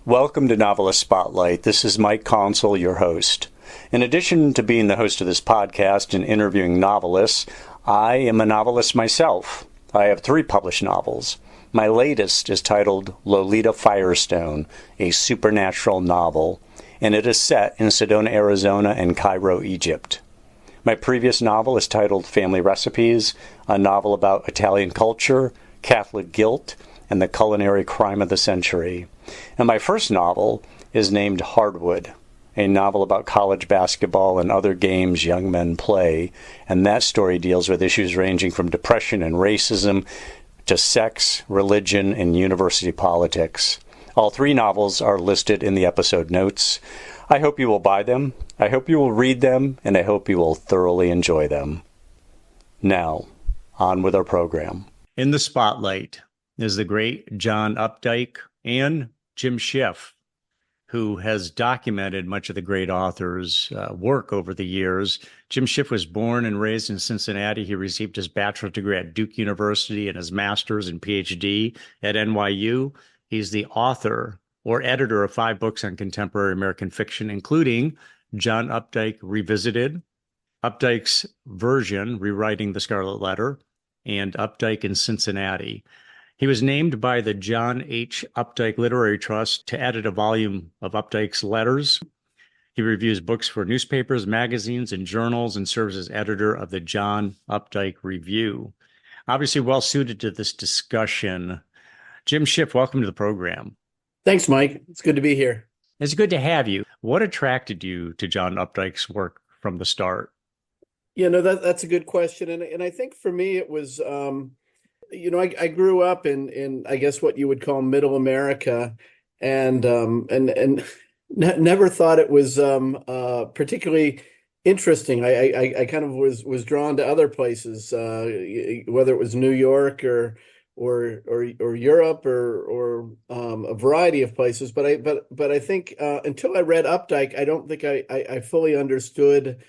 Welcome to Novelist Spotlight. This is Mike Consul, your host. In addition to being the host of this podcast and interviewing novelists, I am a novelist myself. I have 3 published novels. My latest is titled Lolita Firestone, a supernatural novel, and it is set in Sedona, Arizona and Cairo, Egypt. My previous novel is titled Family Recipes, a novel about Italian culture, Catholic guilt, and the culinary crime of the century. And my first novel is named Hardwood, a novel about college basketball and other games young men play, and that story deals with issues ranging from depression and racism to sex, religion, and university politics. All 3 novels are listed in the episode notes. I hope you will buy them, I hope you will read them, and I hope you will thoroughly enjoy them. Now, on with our program. In the spotlight is the great John Updike and James Schiff, who has documented much of the great author's work over the years. James Schiff was born and raised in Cincinnati. He received his bachelor's degree at Duke University and his master's and PhD at NYU. He's the author or editor of 5 books on contemporary American fiction, including John Updike Revisited, Updike's Version, Rewriting the Scarlet Letter, and Updike in Cincinnati. He was named by the John H. Updike Literary Trust to edit a volume of Updike's letters. He reviews books for newspapers, magazines, and journals, and serves as editor of the John Updike Review. Obviously well suited to this discussion. James Schiff, welcome to the program. Thanks, Mike. It's good to be here. It's good to have you. What attracted you to John Updike's work from the start? That's a good question. And I think for me, it was, I grew up in I guess what you would call middle America, and never thought it was particularly interesting. I kind of was drawn to other places, whether it was New York or Europe or a variety of places. But I think until I read Updike, I don't think I fully understood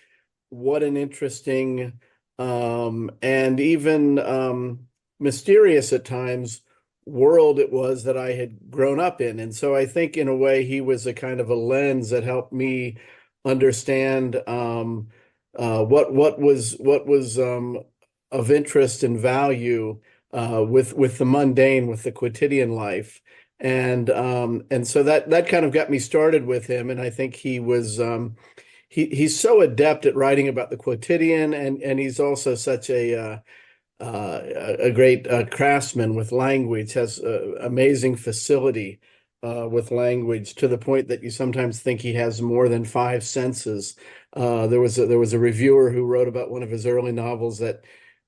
what an interesting and even mysterious at times world it was that I had grown up in. And so I think in a way he was a kind of a lens that helped me understand what was of interest and value with the mundane, with the quotidian life. And so that kind of got me started with him. And I think he was he's so adept at writing about the quotidian, and he's also such a great craftsman with language, has amazing facility with language, to the point that you sometimes think he has more than 5 senses. There was a reviewer who wrote about one of his early novels that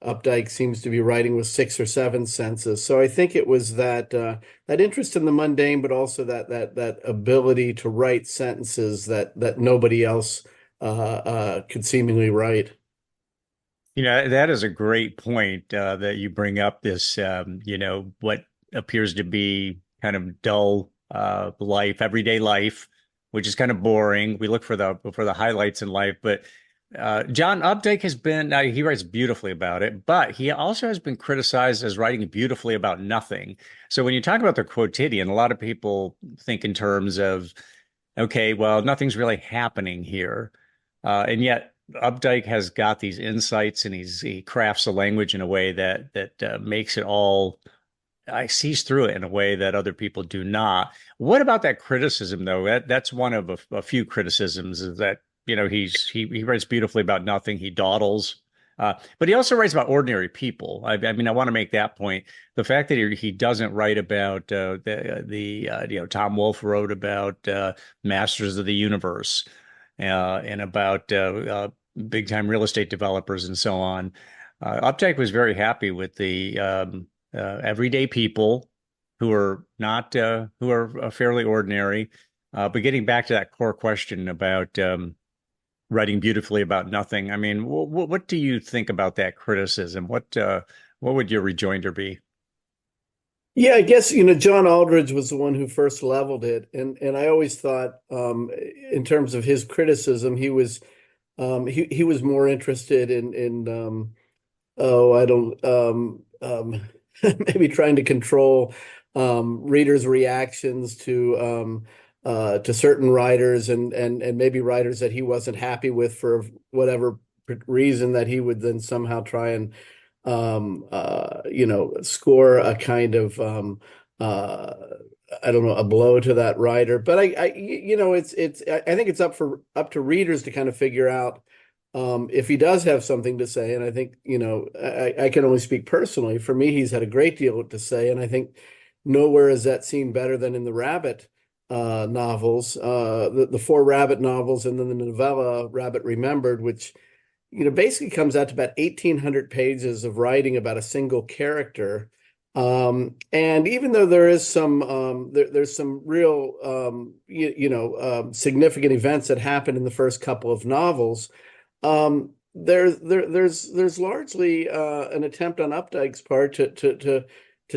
Updike seems to be writing with 6 or 7 senses. So I think it was that interest in the mundane, but also that ability to write sentences that nobody else could seemingly write. That is a great point that you bring up, this, what appears to be kind of dull life, everyday life, which is kind of boring. We look for the highlights in life, but John Updike has been, he writes beautifully about it, but he also has been criticized as writing beautifully about nothing. So when you talk about the quotidian, a lot of people think in terms of, okay, well, nothing's really happening here. And yet Updike has got these insights, and he crafts the language in a way that makes it all, I sees through it in a way that other people do not. What about that criticism, though? That's one of a few criticisms, is that, he writes beautifully about nothing. He dawdles, but he also writes about ordinary people. I want to make that point. The fact that he doesn't write about Tom Wolfe wrote about Masters of the Universe and about big time real estate developers and so on. Updike was very happy with the everyday people who are not who are fairly ordinary. But getting back to that core question about writing beautifully about nothing, I mean, what do you think about that criticism? What would your rejoinder be? Yeah, I guess, John Aldridge was the one who first leveled it. And I always thought, in terms of his criticism, he was more interested in maybe trying to control readers' reactions to certain writers and maybe writers that he wasn't happy with for whatever reason, that he would then somehow try and score a kind of I don't know, a blow to that writer. But I think it's up to readers to kind of figure out if he does have something to say. And I think, I can only speak personally. For me, he's had a great deal to say, and I think nowhere is that seen better than in the Rabbit novels, the four Rabbit novels, and then the novella Rabbit Remembered, which basically comes out to about 1,800 pages of writing about a single character. And even though there is there's some real significant events that happen in the first couple of novels, there's largely an attempt on Updike's part to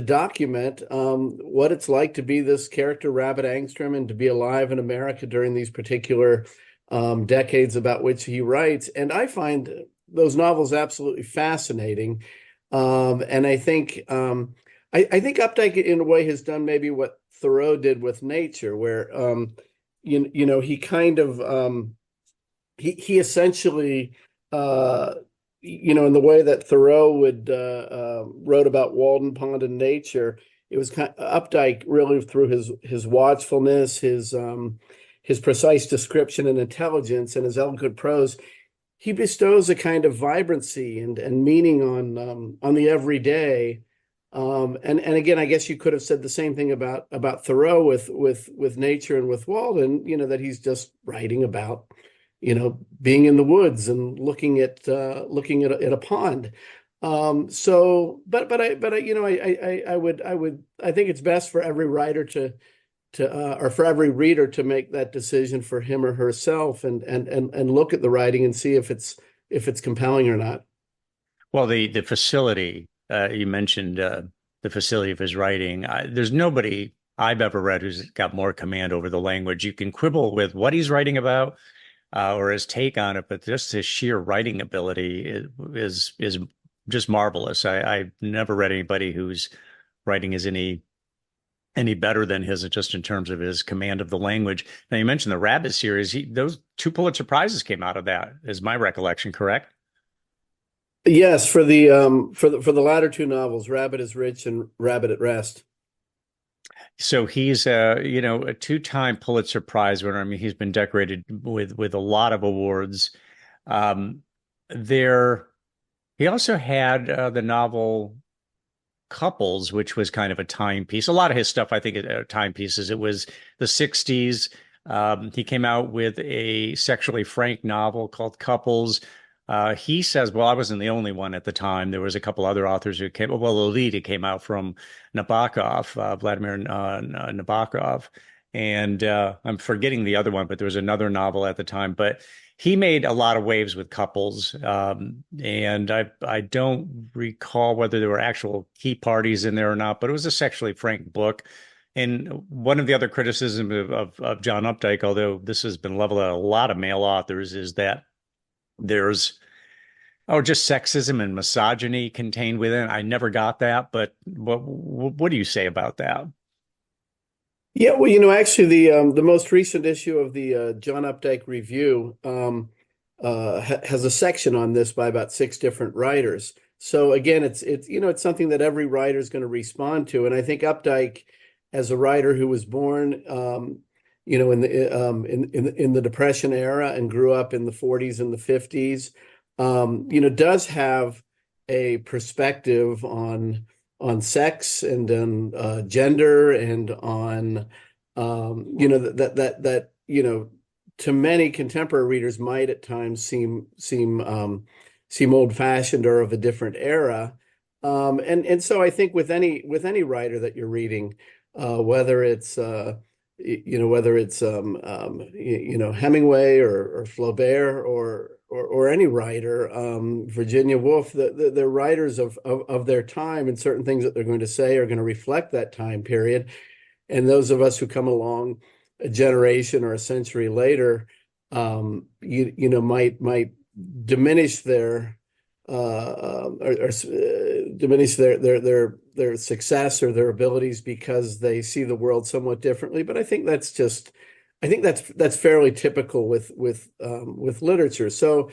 document what it's like to be this character, Rabbit Angstrom, and to be alive in America during these particular decades about which he writes. And I find those novels absolutely fascinating. And I think Updike, in a way, has done maybe what Thoreau did with nature, where he kind of he essentially in the way that Thoreau would wrote about Walden Pond and nature, it was Updike really, through his watchfulness, his precise description and intelligence, and his eloquent prose, he bestows a kind of vibrancy and meaning on the everyday. And again, I guess you could have said the same thing about Thoreau with nature and with Walden, that he's just writing about being in the woods and looking at a pond. I think it's best for every writer or for every reader to make that decision for him or herself and look at the writing and see if it's compelling or not. Well, the facility you mentioned, the facility of his writing. There's nobody I've ever read who's got more command over the language. You can quibble with what he's writing about or his take on it, but just his sheer writing ability is just marvelous. I've never read anybody whose writing is any better than his, just in terms of his command of the language. Now, you mentioned the Rabbit series. Those 2 Pulitzer Prizes came out of that, is my recollection correct? Yes, for the latter 2 novels, Rabbit is Rich and Rabbit at Rest. So he's a 2-time Pulitzer Prize winner. I mean, he's been decorated with a lot of awards. He also had the novel Couples, which was kind of a timepiece. A lot of his stuff, I think, are timepieces. It was the 60s. He came out with a sexually frank novel called Couples. He says, well, I wasn't the only one at the time. There was a couple other authors who came. Well, the lead came out from Nabokov, Vladimir Nabokov, and I'm forgetting the other one, but there was another novel at the time. But he made a lot of waves with Couples, and I don't recall whether there were actual key parties in there or not. But it was a sexually frank book. And one of the other criticisms of John Updike, although this has been leveled at a lot of male authors, is that there's just sexism and misogyny contained within. I never got that, but what do you say about that? Yeah, well, actually, the most recent issue of the John Updike Review has a section on this by about 6 different writers. So again, it's something that every writer is going to respond to, and I think Updike, as a writer who was born in the Depression era and grew up in the 40s and the 50s, does have a perspective on sex and on gender and on that to many contemporary readers might at times seem old-fashioned or of a different era. And so I think with any writer that you're reading, whether it's Hemingway or Flaubert or any writer, Virginia Woolf, they're writers of their time, and certain things that they're going to say are going to reflect that time period. And those of us who come along a generation or a century later, might diminish their diminish their success or their abilities because they see the world somewhat differently. But I think that's fairly typical with literature. So,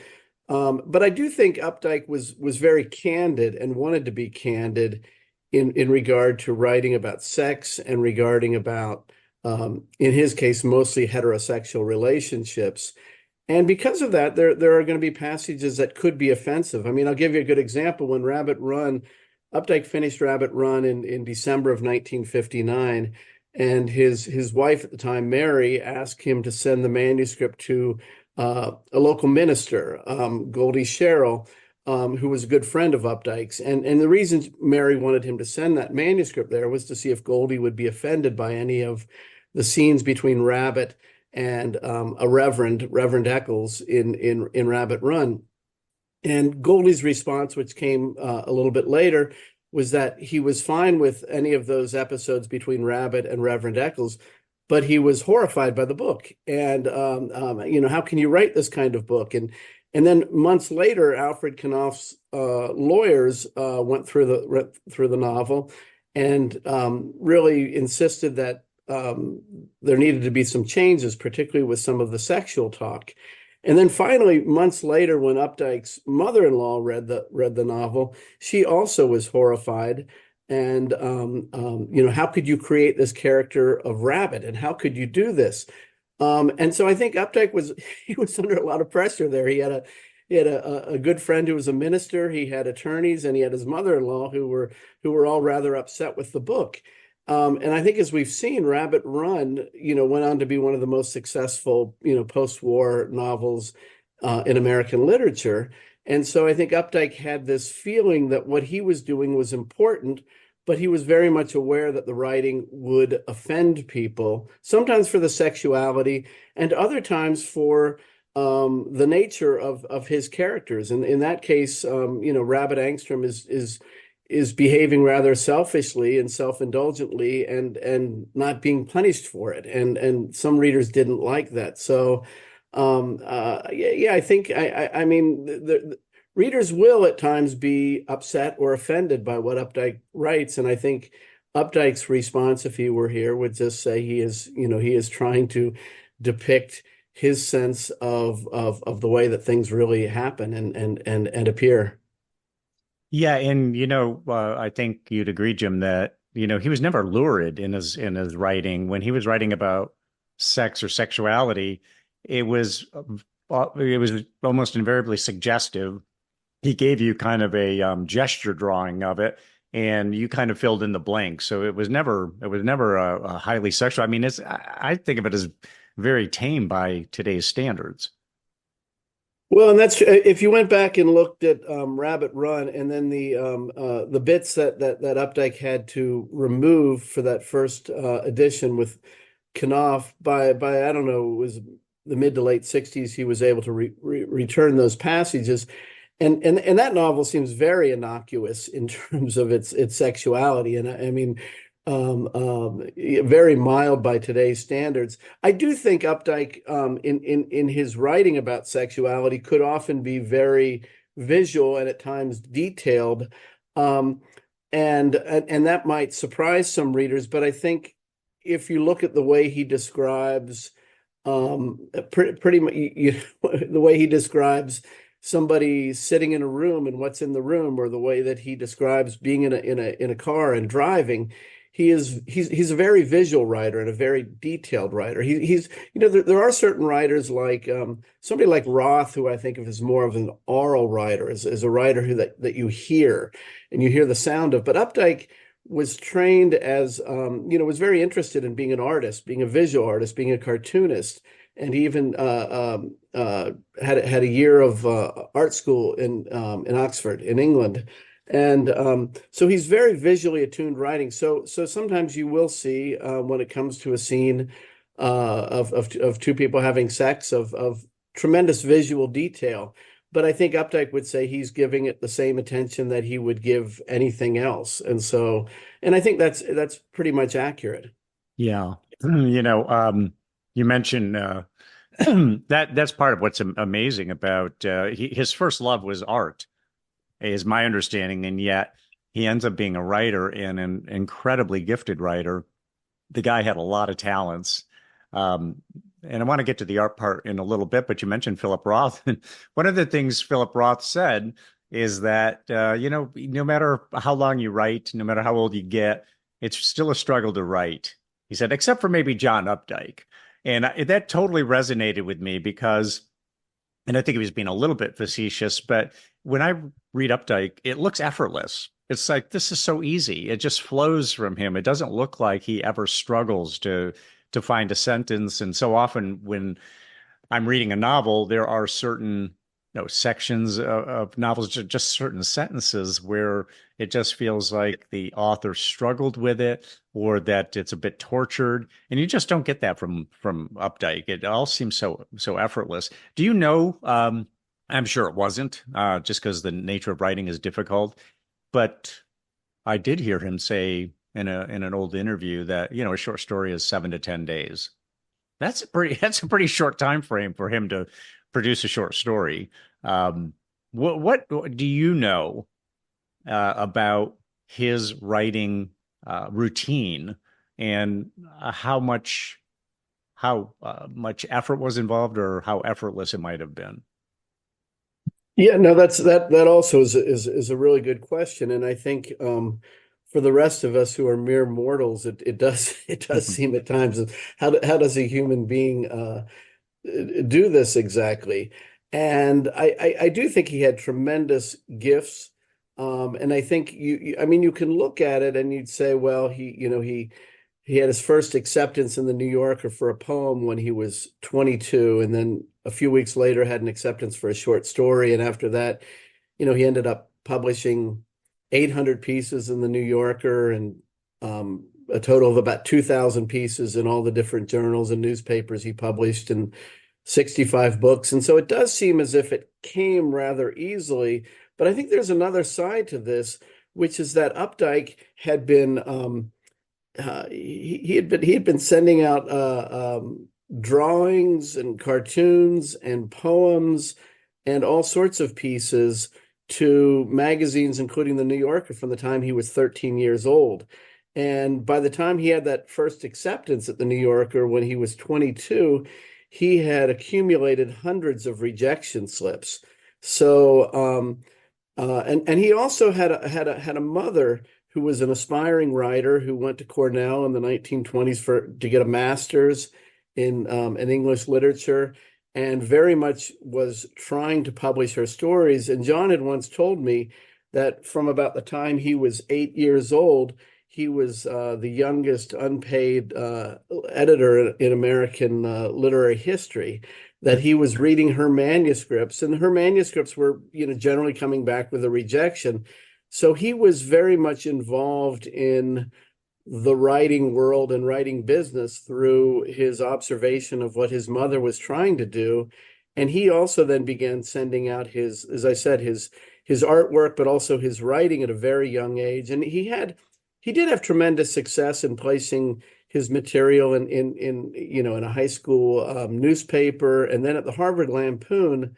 but I do think Updike was very candid and wanted to be candid in regard to writing about sex and regarding about in his case mostly heterosexual relationships. And because of that, there are going to be passages that could be offensive. I mean, I'll give you a good example. When Rabbit Run, Updike finished Rabbit Run in December of 1959, and his wife at the time, Mary, asked him to send the manuscript to a local minister, Goldie Sherrill, who was a good friend of Updike's. And the reason Mary wanted him to send that manuscript there was to see if Goldie would be offended by any of the scenes between Rabbit and a Reverend Eccles in Rabbit Run. And Goldie's response, which came a little bit later, was that he was fine with any of those episodes between Rabbit and Reverend Eccles, but he was horrified by the book. And how can you write this kind of book? And then months later, Alfred Knopf's lawyers went through the novel and really insisted that there needed to be some changes, particularly with some of the sexual talk. And then finally, months later, when Updike's mother-in-law read the novel, she also was horrified. And how could you create this character of Rabbit, and how could you do this? And so I think Updike was under a lot of pressure there. He had a good friend who was a minister. He had attorneys, and he had his mother-in-law who were all rather upset with the book. And I think, as we've seen, Rabbit Run, went on to be one of the most successful, post-war novels in American literature. And so I think Updike had this feeling that what he was doing was important, but he was very much aware that the writing would offend people, sometimes for the sexuality, and other times for the nature of his characters. And in that case, Rabbit Angstrom is behaving rather selfishly and self-indulgently and not being punished for it. And some readers didn't like that. So, I think, I mean, the readers will at times be upset or offended by what Updike writes. And I think Updike's response, if he were here, would just say he is trying to depict his sense of the way that things really happen and appear. Yeah, and I think you'd agree, Jim, that he was never lurid in his writing. When he was writing about sex or sexuality, it was almost invariably suggestive. He gave you kind of a gesture drawing of it, and you kind of filled in the blanks. So it was never a highly sexual. I mean, I think of it as very tame by today's standards. Well, and that's if you went back and looked at Rabbit Run, and then the bits that Updike had to remove for that first edition with Knopf by I don't know, it was the mid to late 60s, he was able to return those passages, and that novel seems very innocuous in terms of its sexuality, and I mean. Very mild by today's standards. I do think Updike, in his writing about sexuality, could often be very visual and at times detailed, and that might surprise some readers. But I think if you look at the way he describes, pretty much the way he describes somebody sitting in a room and what's in the room, or the way that he describes being in a car and driving. He's a very visual writer and a very detailed writer. There are certain writers like somebody like Roth, who I think of as more of an oral writer, as a writer that you hear and you hear the sound of. But Updike was trained as was very interested in being an artist, being a visual artist, being a cartoonist, and he even had a year of art school in Oxford, in England. And so he's very visually attuned writing. So sometimes you will see when it comes to a scene of two people having sex of tremendous visual detail. But I think Updike would say he's giving it the same attention that he would give anything else. And I think that's pretty much accurate. Yeah. You mentioned that's part of what's amazing about his first love was art, is my understanding. And yet he ends up being a writer and an incredibly gifted writer. The guy had a lot of talents. Um, and I want to get to the art part in a little bit, but you mentioned Philip Roth. And one of the things Philip Roth said is that, no matter how long you write, no matter how old you get, it's still a struggle to write. He said, except for maybe John Updike. And that totally resonated with me because, and I think he was being a little bit facetious, but when I read Updike, it looks effortless. It's like this is so easy. It just flows from him. It doesn't look like he ever struggles to find a sentence. And so often when I'm reading a novel, there are certain sections of novels, just certain sentences where it just feels like the author struggled with it or that it's a bit tortured. And you just don't get that from Updike. It all seems so effortless. Do you know, I'm sure it wasn't, just because the nature of writing is difficult, but I did hear him say in an old interview that, a short story is 7 to 10 days. That's a pretty short time frame for him to produce a short story. What do you know about his writing routine and how much effort was involved or how effortless it might have been? Yeah, no, that also is a really good question, and I think for the rest of us who are mere mortals, it does it does seem at times how does a human being do this exactly? And I do think he had tremendous gifts, and I think I mean you can look at it and you'd say, well, he had his first acceptance in the New Yorker for a poem when he was 22, and then a few weeks later had an acceptance for a short story. And after that, he ended up publishing 800 pieces in the New Yorker and a total of about 2,000 pieces in all the different journals and newspapers he published and 65 books. And so it does seem as if it came rather easily. But I think there's another side to this, which is that Updike had been he had been sending out drawings and cartoons and poems and all sorts of pieces to magazines, including the New Yorker, from the time he was 13 years old. And by the time he had that first acceptance at the New Yorker when he was 22, he had accumulated hundreds of rejection slips. So, and he also had a mother who was an aspiring writer who went to Cornell in the 1920s to get a master's in English literature, and very much was trying to publish her stories. And John had once told me that from about the time he was 8 years old, he was the youngest unpaid editor in American literary history, that he was reading her manuscripts, and her manuscripts were, generally coming back with a rejection. So he was very much involved in the writing world and writing business through his observation of what his mother was trying to do. And he also then began sending out as I said, his artwork, but also his writing at a very young age. And he did have tremendous success in placing his material in a high school newspaper, and then at the Harvard Lampoon.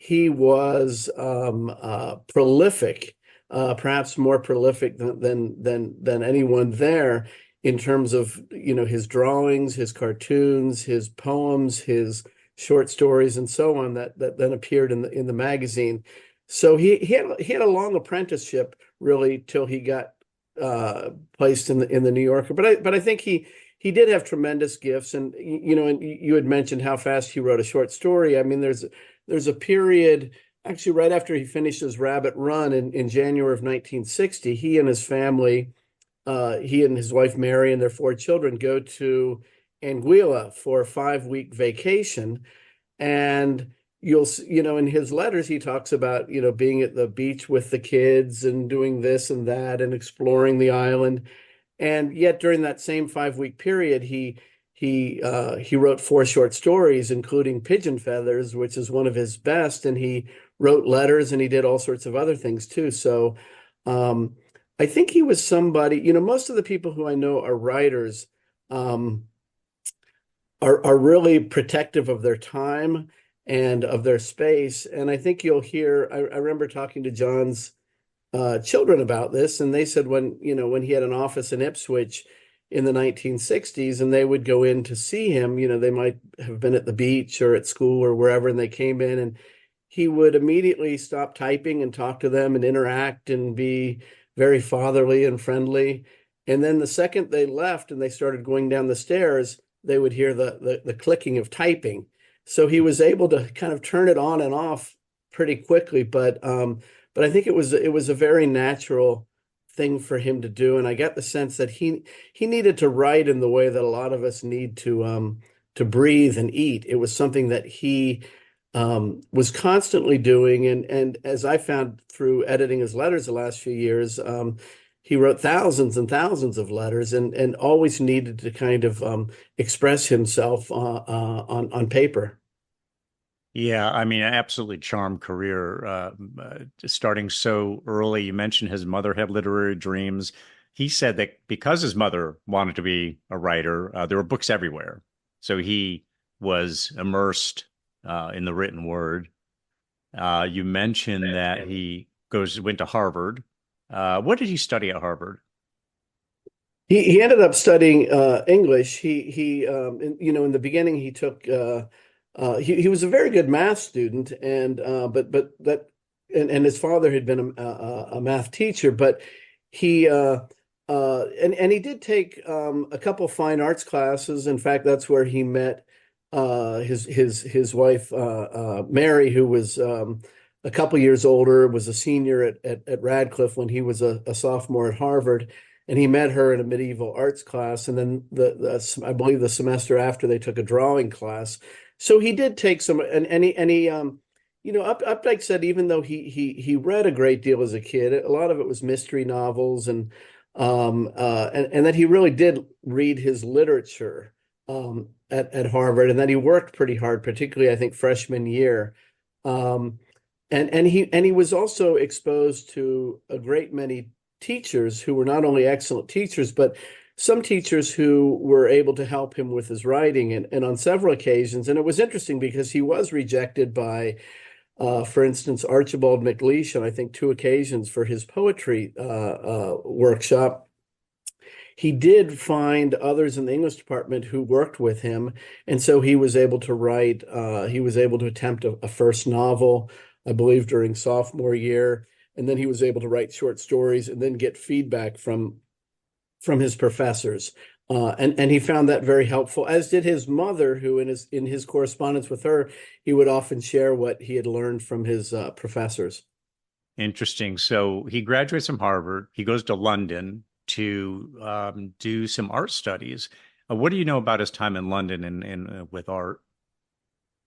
He was prolific, perhaps more prolific than anyone there in terms of his drawings, his cartoons, his poems, his short stories, and so on that then appeared in the magazine. So he had a long apprenticeship really till he got placed in the New Yorker. But I think he did have tremendous gifts, and and you had mentioned how fast he wrote a short story. I mean, there's a period actually right after he finished his Rabbit Run in January of 1960. He and his family, he and his wife Mary and their 4 children, go to Anguilla for a 5-week vacation, and in his letters he talks about being at the beach with the kids and doing this and that and exploring the island. And yet during that same 5-week period, he wrote 4 short stories, including Pigeon Feathers, which is one of his best, and he wrote letters, and he did all sorts of other things too. So I think he was somebody, most of the people who I know are writers, are really protective of their time and of their space. And I think you'll hear, I remember talking to John's children about this, and they said when he had an office in Ipswich in the 1960s, and they would go in to see him, they might have been at the beach or at school or wherever, and they came in, and he would immediately stop typing and talk to them and interact and be very fatherly and friendly. And then the second they left and they started going down the stairs, they would hear the clicking of typing. So he was able to kind of turn it on and off pretty quickly, but I think it was a very natural thing for him to do, and I got the sense that he needed to write in the way that a lot of us need to breathe and eat. It was something that he was constantly doing, and as I found through editing his letters the last few years, he wrote thousands and thousands of letters, and always needed to kind of express himself on paper. Yeah, I mean, absolutely charmed career, starting so early. You mentioned his mother had literary dreams. He said that because his mother wanted to be a writer, there were books everywhere. So he was immersed in the written word. You mentioned that he went to Harvard. What did he study at Harvard? He ended up studying English. In the beginning he took he was a very good math student, and but his father had been a math teacher, but he did take a couple fine arts classes. In fact, that's where he met his wife Mary, who was a couple years older, was a senior at Radcliffe when he was a sophomore at Harvard. And he met her in a medieval arts class, and then I believe the semester after they took a drawing class. So he did take some, Updike said even though he read a great deal as a kid, a lot of it was mystery novels, and that he really did read his literature at Harvard, and that he worked pretty hard, particularly I think freshman year. And he was also exposed to a great many teachers who were not only excellent teachers, but some teachers who were able to help him with his writing. And on several occasions, and it was interesting because he was rejected by, for instance, Archibald MacLeish on I think two occasions for his poetry workshop. He did find others in the English department who worked with him, and so he was able to write. He was able to attempt a first novel, I believe, during sophomore year. And then he was able to write short stories and then get feedback from his professors. And he found that very helpful, as did his mother, who in his correspondence with her, he would often share what he had learned from his professors. Interesting. So he graduates from Harvard. He goes to London to do some art studies. What do you know about his time in London and with art?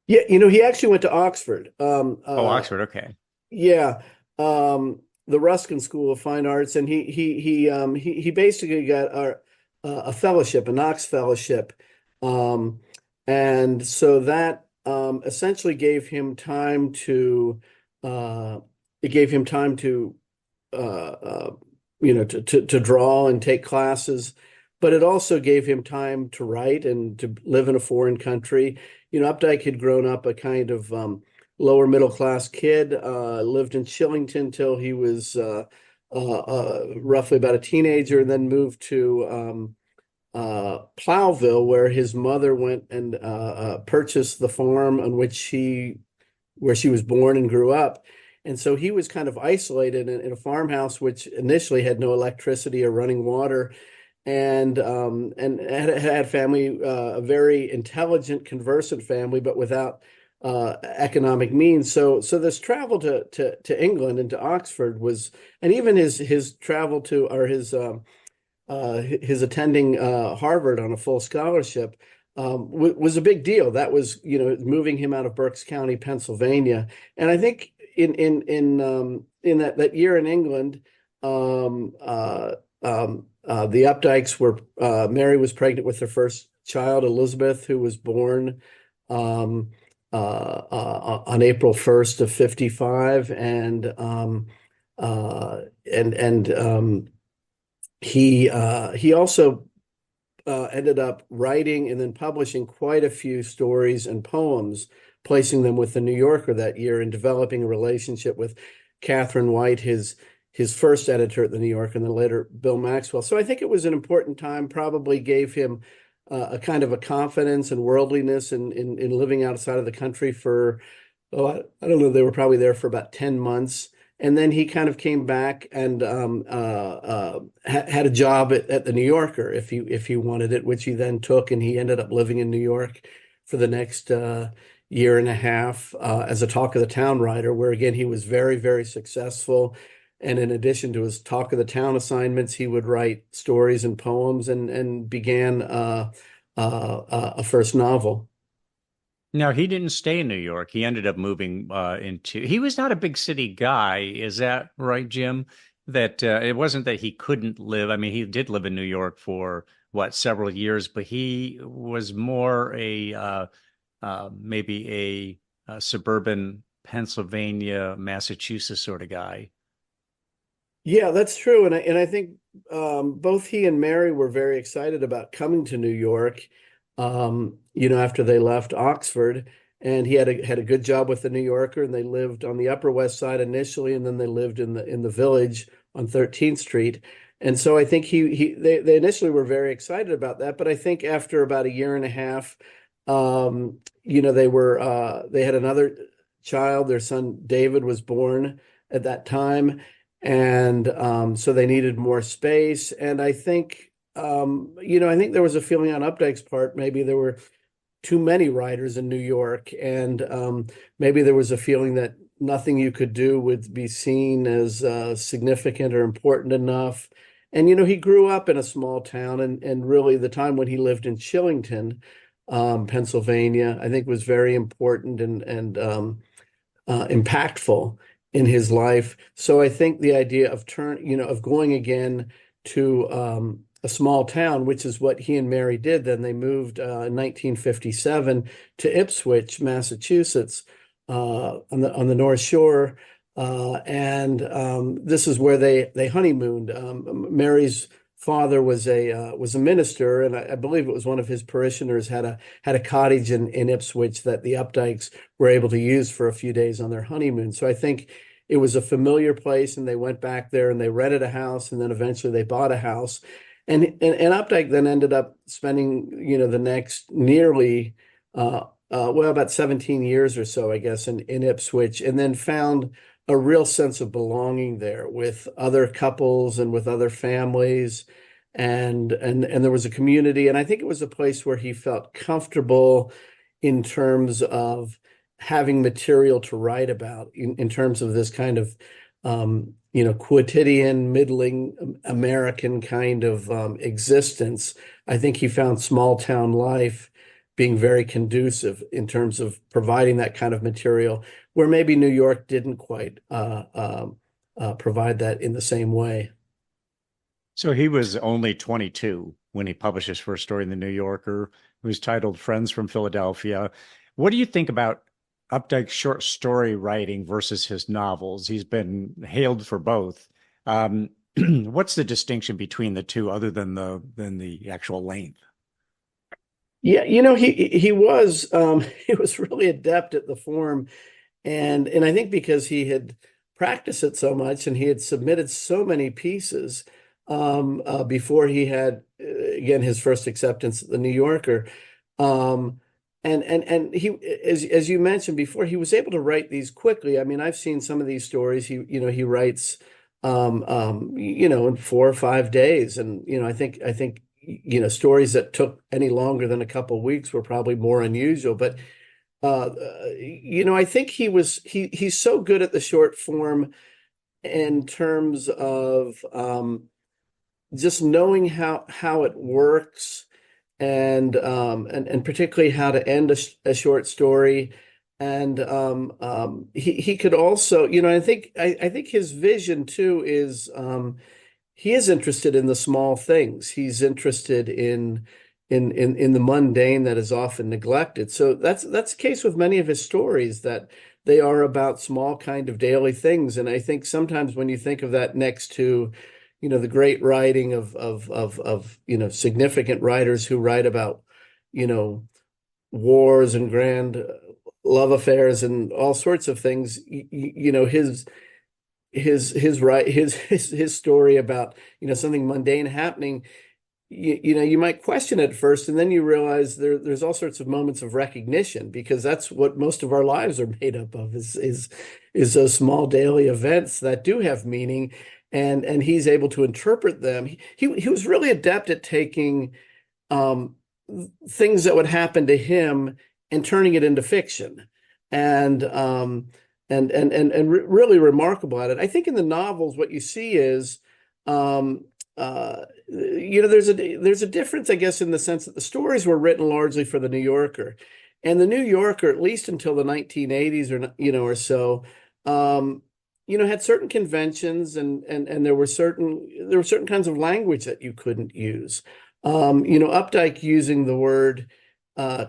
Yeah, he actually went to Oxford. Oh, Oxford. Okay. Yeah. The Ruskin School of Fine Arts, and he basically got a fellowship, a Knox fellowship, and so that essentially gave him time to it gave him time to uh, uh, to draw and take classes, but it also gave him time to write and to live in a foreign country. Updike had grown up a kind of lower middle class kid, lived in Shillington till he was roughly about a teenager, and then moved to Plowville, where his mother went and purchased the farm on where she was born and grew up. And so he was kind of isolated in a farmhouse, which initially had no electricity or running water, and had family, a very intelligent, conversant family, but without economic means. So this travel to England and to Oxford was, and even his travel to, or his attending Harvard on a full scholarship was a big deal. That was, moving him out of Berks County, Pennsylvania. And I think in that year in England, the Updikes were, Mary was pregnant with their first child, Elizabeth, who was born on April 1st of 55, he also ended up writing and then publishing quite a few stories and poems, placing them with the New Yorker that year, and developing a relationship with Catherine White, his his first editor at the New Yorker, and then later Bill Maxwell. So I think it was an important time, probably gave him a kind of a confidence and worldliness in living outside of the country for, oh, I don't know, they were probably there for about 10 months. And then he kind of came back and had a job at the New Yorker if he wanted it, which he then took, and he ended up living in New York for the next year and a half as a Talk of the Town writer, where again he was very, very successful. And in addition to his Talk of the Town assignments, he would write stories and poems, and began a first novel. Now, he didn't stay in New York. He ended up moving he was not a big city guy. Is that right, Jim? That it wasn't that he couldn't live. I mean, he did live in New York for several years, but he was more maybe a suburban Pennsylvania, Massachusetts sort of guy. Yeah, that's true. And I think both he and Mary were very excited about coming to New York, after they left Oxford. And he had a good job with the New Yorker, and they lived on the Upper West Side initially, and then they lived in the Village on 13th Street. And so I think they initially were very excited about that, but I think after about a year and a half, they had another child. Their son David was born at that time. And so they needed more space. And I think, I think there was a feeling on Updike's part, maybe there were too many writers in New York. And maybe there was a feeling that nothing you could do would be seen as significant or important enough. And, he grew up in a small town, and really the time when he lived in Shillington, Pennsylvania, I think was very important and impactful in his life. So I think the idea of going again to a small town, which is what he and Mary did. Then they moved in 1957 to Ipswich, Massachusetts, on the North Shore, and this is where they honeymooned. Mary's father was a minister, and I believe it was one of his parishioners had a cottage in Ipswich that the Updikes were able to use for a few days on their honeymoon. So I think it was a familiar place, and they went back there and they rented a house, and then eventually they bought a house. And Updike then ended up spending, the next nearly about 17 years or so, I guess, in Ipswich, and then found a real sense of belonging there with other couples and with other families, and there was a community, and I think it was a place where he felt comfortable in terms of having material to write about, in terms of this kind of quotidian, middling American kind of existence. I think he found small town life being very conducive in terms of providing that kind of material, where maybe New York didn't quite provide that in the same way. So he was only 22 when he published his first story in the New Yorker. It was titled Friends from Philadelphia. What do you think about Updike's short story writing versus his novels? He's been hailed for both. What's the distinction between the two, other than the actual length? Yeah, he was he was really adept at the form, and I think because he had practiced it so much and he had submitted so many pieces before he had again his first acceptance at the New Yorker. And he, as you mentioned before, he was able to write these quickly. I mean, I've seen some of these stories. He writes in 4 or 5 days, and I think stories that took any longer than a couple of weeks were probably more unusual. But I think he's so good at the short form in terms of just knowing how it works, and particularly how to end a short story. And he could also, I think his vision too is he is interested in the small things. He's interested in the mundane that is often neglected. So that's the case with many of his stories, that they are about small kind of daily things. And I think sometimes when you think of that next to the great writing of significant writers who write about wars and grand love affairs and all sorts of things, his story about, something mundane happening, you might question it first, and then you realize there's all sorts of moments of recognition, because that's what most of our lives are made up of, is those small daily events that do have meaning, and he's able to interpret them. He was really adept at taking um, things that would happen to him and turning it into fiction, and really remarkable at it. I think in the novels, what you see is, there's a difference, I guess, in the sense that the stories were written largely for the New Yorker, and the New Yorker, at least until the 1980s or so, had certain conventions, and there were certain kinds of language that you couldn't use. Updike using the word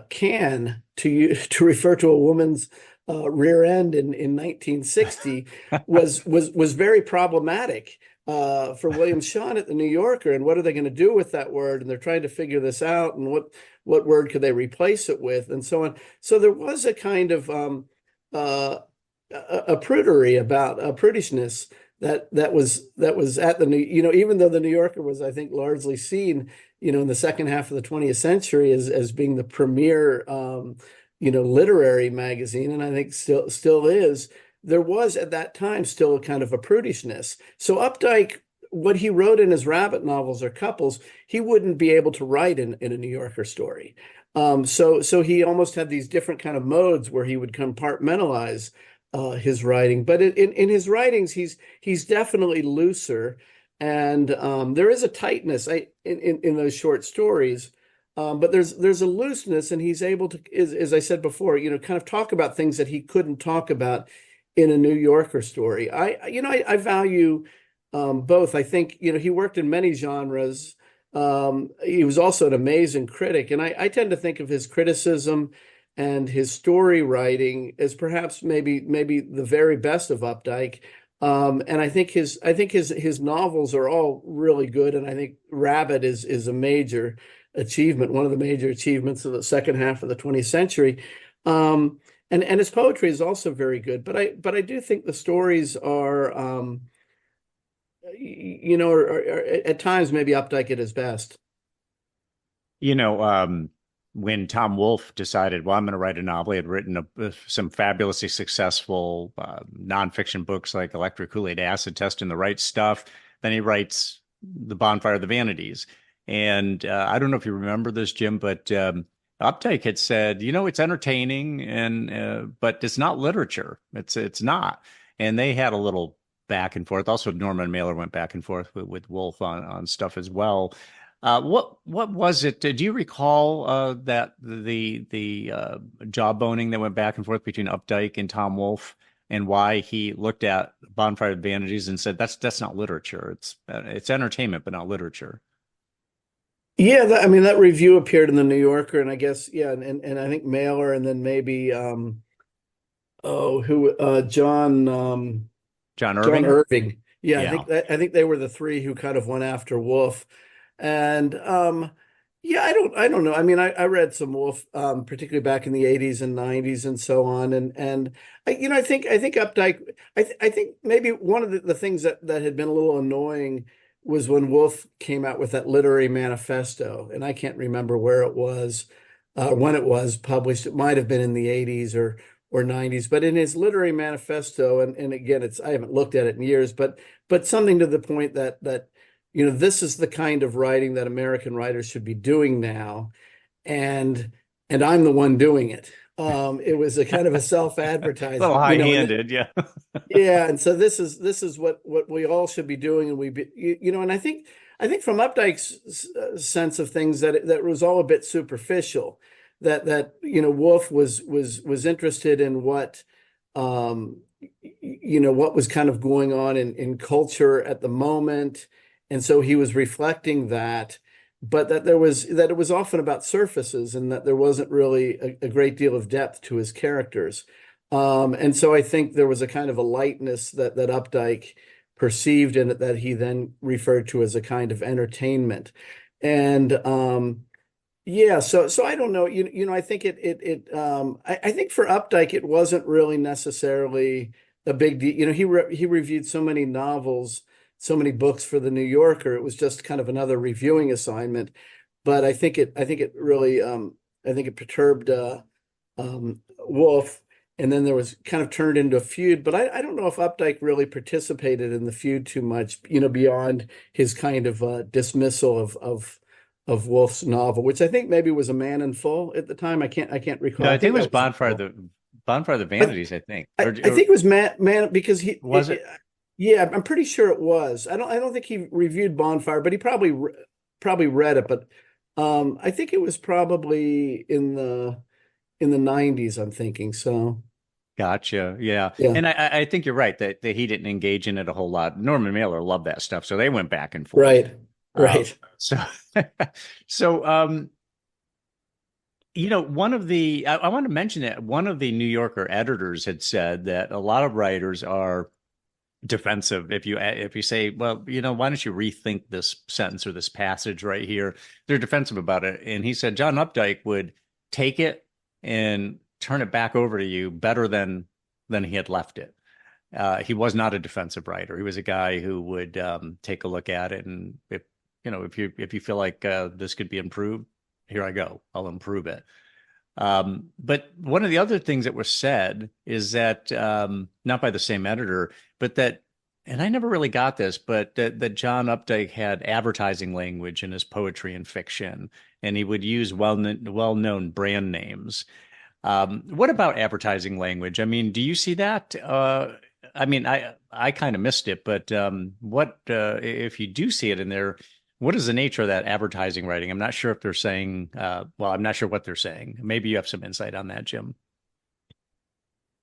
can to refer to a woman's rear end in 1960 was very problematic for William Shawn at the New Yorker. And what are they going to do with that word? And they're trying to figure this out. And what word could they replace it with, and so on. So there was a kind of a prudery, about a prudishness that was at the New, even though the New Yorker was, I think, largely seen, in the second half of the 20th century as being the premier literary magazine, and I think still is. There was at that time still a kind of a prudishness. So Updike, what he wrote in his rabbit novels or couples, he wouldn't be able to write in a New Yorker story. So he almost had these different kind of modes where he would compartmentalize his writing. But in his writings, he's definitely looser, and there is a tightness in those short stories. But there's a looseness, and he's able to, as I said before, kind of talk about things that he couldn't talk about in a New Yorker story. I value both. I think, he worked in many genres. He was also an amazing critic, and I tend to think of his criticism and his story writing as perhaps maybe the very best of Updike. And I think his novels are all really good, and I think Rabbit is a major achievement, one of the major achievements of the second half of the 20th century. And his poetry is also very good, but I do think the stories are, at times maybe Updike at his best. You know, when Tom Wolfe decided, well, I'm going to write a novel, he had written some fabulously successful nonfiction books like Electric Kool-Aid Acid Test and the Right Stuff. Then he writes The Bonfire of the Vanities. And I don't know if you remember this, Jim, but Updike had said, it's entertaining, but it's not literature. It's not. And they had a little back and forth. Also, Norman Mailer went back and forth with Wolfe on stuff as well. What was it? Do you recall that the jawboning that went back and forth between Updike and Tom Wolfe, and why he looked at Bonfire of Vanities and said that's not literature. It's entertainment, but not literature. Yeah, that review appeared in the New Yorker, and I guess, yeah, and I think Mailer, and then maybe John John Irving. Irving. Yeah, Yeah. I think they were the three who kind of went after Wolfe. And yeah, I don't know. I read some Wolfe, particularly back in the 80s and 90s and so on. And I think Updike, I think maybe one of the things that had been a little annoying was when Wolfe came out with that literary manifesto, and I can't remember where it was, when it was published. It might have been in the 80s or 90s, but in his literary manifesto, and again, I haven't looked at it in years, but something to the point that this is the kind of writing that American writers should be doing now, and I'm the one doing it. It was a kind of a A little self-advertisement, high-handed, yeah. yeah, and so this is what we all should be doing, and and I think from Updike's sense of things, that was all a bit superficial. That Wolfe was interested in what what was kind of going on in culture at the moment, and so he was reflecting that, but that it was often about surfaces, and that there wasn't really a great deal of depth to his characters. And so I think there was a kind of a lightness that Updike perceived in it, that he then referred to as a kind of entertainment. And yeah, so I don't know. I think I think for Updike it wasn't really necessarily a big deal. He reviewed so many novels, so many books for the New Yorker. It was just kind of another reviewing assignment. But I think it really I think it perturbed Wolf, and then there was kind of turned into a feud. But I don't know if Updike really participated in the feud too much, beyond his kind of dismissal of Wolf's novel, which I think maybe was A Man in Full at the time. I can't recall. No, I I think think it was that was Bonfire of the I, Vanities, I think. I, Or, I think it was Man because was it? yeah, I'm pretty sure it was. I don't think he reviewed Bonfire, but he probably read it. But I think it was probably in the 90s, I'm thinking. So Gotcha. Yeah. yeah, And I think you're right that he didn't engage in it a whole lot. Norman Mailer loved that stuff. So they went back and forth. right, right. So, so, I want to mention that one of the New Yorker editors had said that a lot of writers are defensive if you say, well, why don't you rethink this sentence or this passage right here? They're defensive about it. And he said John Updike would take it and turn it back over to you better than he had left it. He was not a defensive writer. He was a guy who would take a look at it, and if you feel like this could be improved, here I go, I'll improve it. But one of the other things that was said is that not by the same editor, but that, and I never really got this, but that John Updike had advertising language in his poetry and fiction, and he would use well-known brand names. What about advertising language? I mean, do you see that? I mean, I kind of missed it, but what if you do see it in there? What is the nature of that advertising writing? I'm not sure if they're saying, I'm not sure what they're saying. Maybe you have some insight on that, Jim.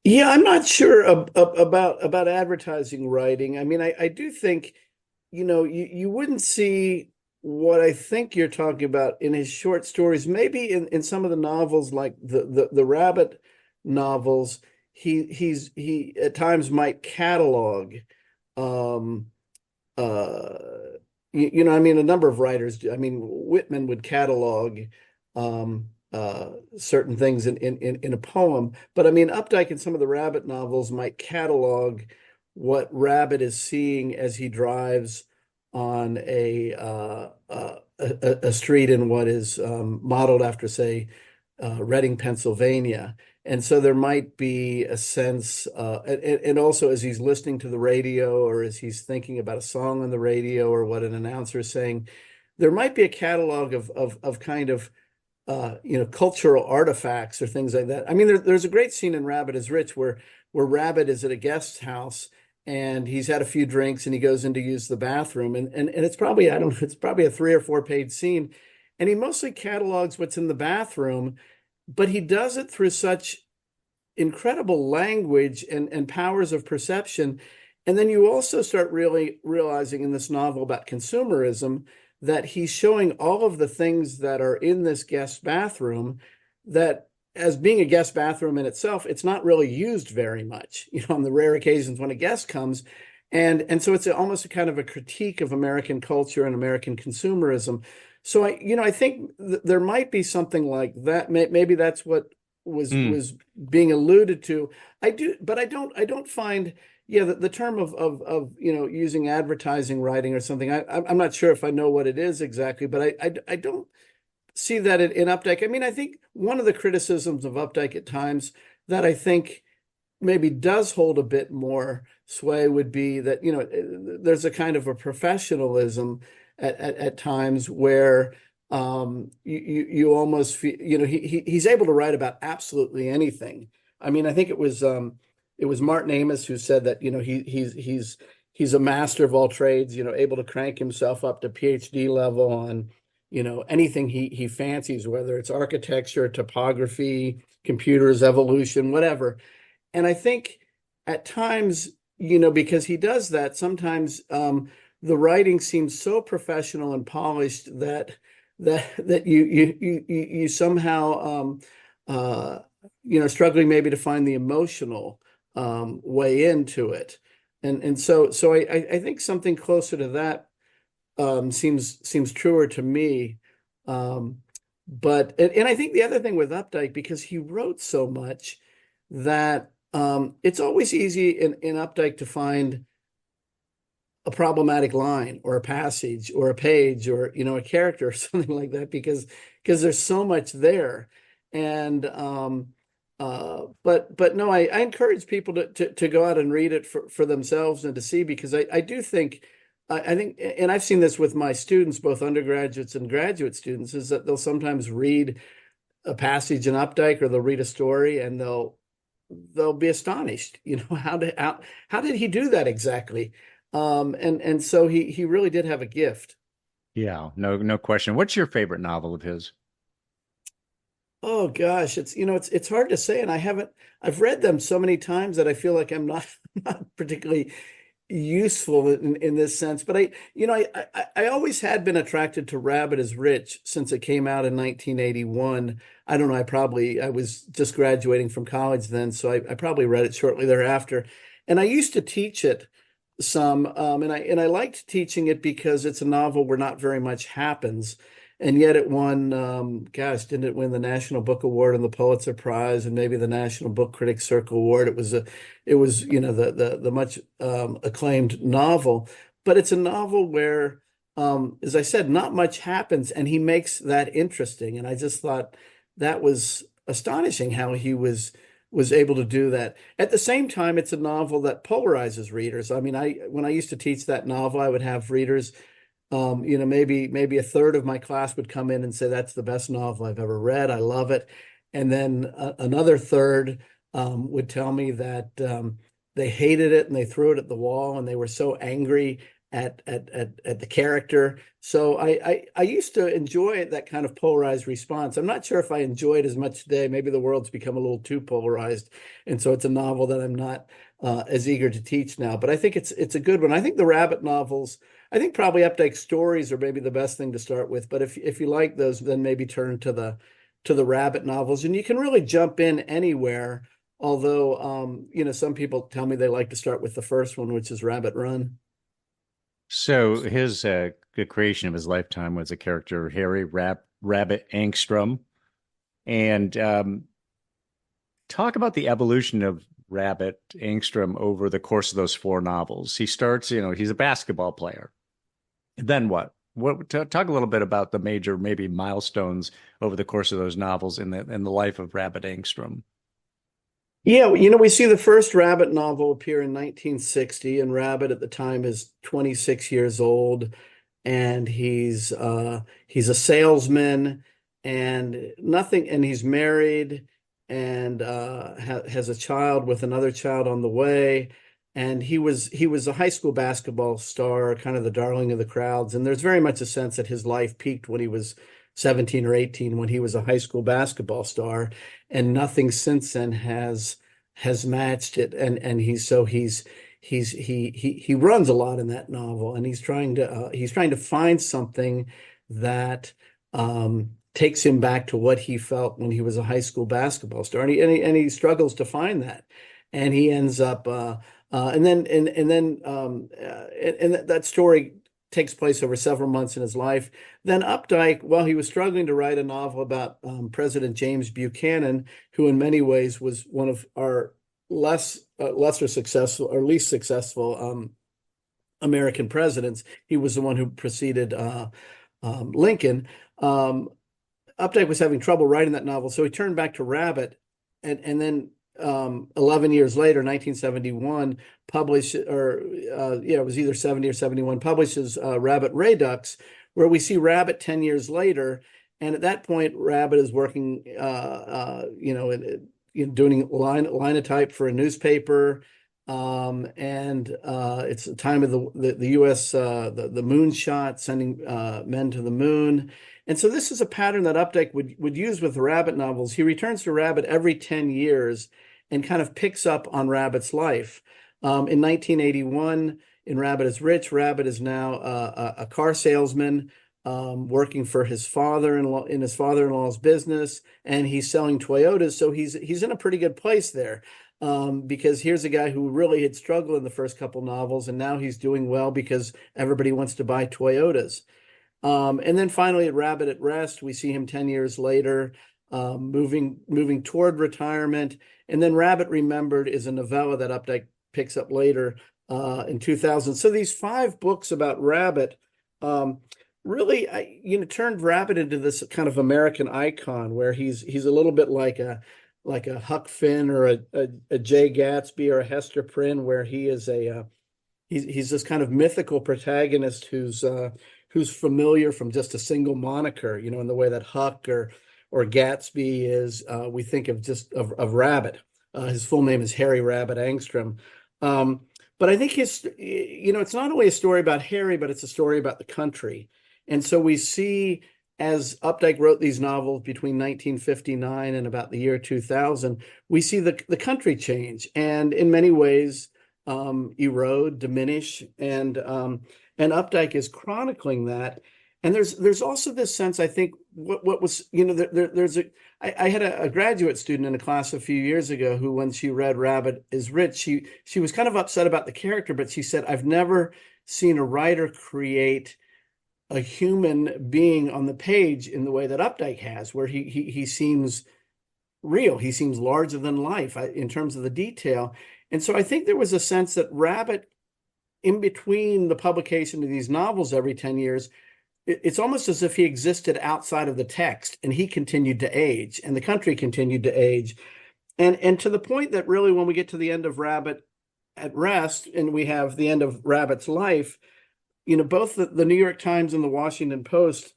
Yeah, I'm not sure about advertising writing. I mean, I do think, you wouldn't see what I think you're talking about in his short stories. Maybe in some of the novels, like the Rabbit novels, he at times might catalog. Um, uh, I mean, a number of writers do. I mean, Whitman would catalog certain things in a poem. But I mean, Updike in some of the Rabbit novels might catalog what Rabbit is seeing as he drives on a street in what is modeled after, say, Reading, Pennsylvania. And so there might be a sense, and also as he's listening to the radio or as he's thinking about a song on the radio or what an announcer is saying, there might be a catalog of kind of cultural artifacts or things like that. I mean, there's a great scene in Rabbit is Rich where Rabbit is at a guest house and he's had a few drinks and he goes in to use the bathroom and it's probably, I don't know, it's probably a 3 or 4 page scene, and he mostly catalogs what's in the bathroom, but he does it through such incredible language and powers of perception. And then you also start really realizing in this novel about consumerism that he's showing all of the things that are in this guest bathroom that, as being a guest bathroom in itself, it's not really used very much, on the rare occasions when a guest comes. And so it's almost a kind of a critique of American culture and American consumerism. So I think there might be something like that. Maybe that's what Mm. was being alluded to. But I don't find, yeah, the term of using advertising writing or something. I'm not sure if I know what it is exactly, but I don't see that in Updike. I mean, I think one of the criticisms of Updike at times that I think maybe does hold a bit more sway would be that, there's a kind of a professionalism at times where you almost feel, he's able to write about absolutely anything. I mean, I think it was Martin Amis who said that, he's a master of all trades, able to crank himself up to PhD level on, anything he fancies, whether it's architecture, topography, computers, evolution, whatever. And I think at times, because he does that, sometimes the writing seems so professional and polished that you somehow struggling maybe to find the emotional way into it. And so I think something closer to that seems truer to me. But I think the other thing with Updike, because he wrote so much, that it's always easy in Updike to find a problematic line or a passage or a page or a character or something like that because there's so much there. And but no, I encourage people to go out and read it for themselves and to see, because I do think I think, and I've seen this with my students, both undergraduates and graduate students, is that they'll sometimes read a passage in Updike or they'll read a story and they'll be astonished. How did he do that exactly? And so he really did have a gift. Yeah, no question. What's your favorite novel of his? Oh gosh, it's hard to say, and I've read them so many times that I feel like I'm not not particularly useful in this sense. But I always had been attracted to Rabbit is Rich since it came out in 1981. I don't know, I was just graduating from college then, so I probably read it shortly thereafter. And I used to teach it some, and I liked teaching it because it's a novel where not very much happens. And yet it won, didn't it win the National Book Award and the Pulitzer Prize and maybe the National Book Critics Circle Award? It was, the much acclaimed novel, but it's a novel where, as I said, not much happens, and he makes that interesting. And I just thought that was astonishing how he was able to do that. At the same time, it's a novel that polarizes readers. I mean, when I used to teach that novel, I would have readers. Maybe a third of my class would come in and say, that's the best novel I've ever read. I love it. And then another third would tell me that they hated it and they threw it at the wall and they were so angry at the character. So I used to enjoy that kind of polarized response. I'm not sure if I enjoy it as much today. Maybe the world's become a little too polarized, and so it's a novel that I'm not as eager to teach now. But I think it's a good one. I think the Rabbit novels, I think probably Updike stories are maybe the best thing to start with. But if you like those, then maybe turn to the Rabbit novels, and you can really jump in anywhere. Although some people tell me they like to start with the first one, which is Rabbit Run. So his the creation of his lifetime was a character, Harry Rabbit Angstrom. And talk about the evolution of Rabbit Angstrom over the course of those four novels. He starts, he's a basketball player. Then what? Talk a little bit about the major maybe milestones over the course of those novels in the life of Rabbit Angstrom. Yeah, we see the first Rabbit novel appear in 1960, and Rabbit at the time is 26 years old, and he's a salesman, and he's married, and has a child with another child on the way, and he was a high school basketball star, kind of the darling of the crowds, and there's very much a sense that his life peaked when he was 17 or 18, when he was a high school basketball star, and nothing since then has matched it. And he runs a lot in that novel, and he's trying to find something that takes him back to what he felt when he was a high school basketball star, and he struggles to find that, and he ends up that story takes place over several months in his life. Then Updike, while he was struggling to write a novel about President James Buchanan, who in many ways was one of our lesser successful or least successful American presidents, he was the one who preceded Lincoln. Updike was having trouble writing that novel, so he turned back to Rabbit, and then 11 years later, 1971, it was either 70 or 71, publishes Rabbit Redux, where we see Rabbit 10 years later. And at that point, Rabbit is working, doing linotype for a newspaper. And it's the time of the U.S., the moon shot, sending men to the moon. And so this is a pattern that Updike would use with the Rabbit novels. He returns to Rabbit every 10 years and kind of picks up on Rabbit's life. In 1981, in Rabbit is Rich, Rabbit is now a car salesman working for his father-in-law in his father-in-law's business, and he's selling Toyotas. So he's in a pretty good place there. Because here's a guy who really had struggled in the first couple novels, and now he's doing well because everybody wants to buy Toyotas. And then finally at Rabbit at Rest, we see him 10 years later. moving toward retirement. And then Rabbit Remembered is a novella that Updike picks up later in 2000. So these 5 books about Rabbit really, turned Rabbit into this kind of American icon where he's a little bit like a Huck Finn or a Jay Gatsby or a Hester Prynne, where he is he's this kind of mythical protagonist who's familiar from just a single moniker, in the way that Huck or Gatsby is. We think of just of Rabbit. His full name is Harry Rabbit Angstrom. But I think it's not only a story about Harry, but it's a story about the country. And so we see, as Updike wrote these novels between 1959 and about the year 2000, we see the country change and in many ways erode, diminish, and Updike is chronicling that. And there's also this sense, I think, what was, I had a graduate student in a class a few years ago who, when she read Rabbit is Rich, she was kind of upset about the character, but she said, I've never seen a writer create a human being on the page in the way that Updike has, where he seems real. He seems larger than life in terms of the detail. And so I think there was a sense that Rabbit, in between the publication of these novels every 10 years, it's almost as if he existed outside of the text, and he continued to age and the country continued to age. And to the point that really, when we get to the end of Rabbit at Rest and we have the end of Rabbit's life, both the New York Times and the Washington Post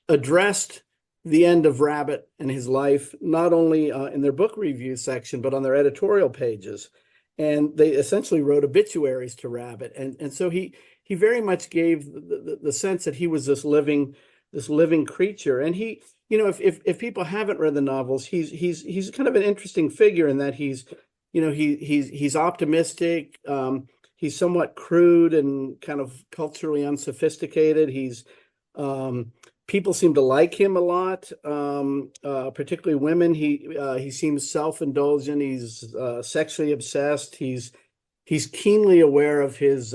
addressed the end of Rabbit and his life, not only in their book review section, but on their editorial pages. And they essentially wrote obituaries to Rabbit. And so he very much gave the sense that he was this living creature. And he, if people haven't read the novels, he's kind of an interesting figure in that he's optimistic. He's somewhat crude and kind of culturally unsophisticated. People seem to like him a lot, particularly women. He seems self-indulgent. He's sexually obsessed. He's keenly aware of his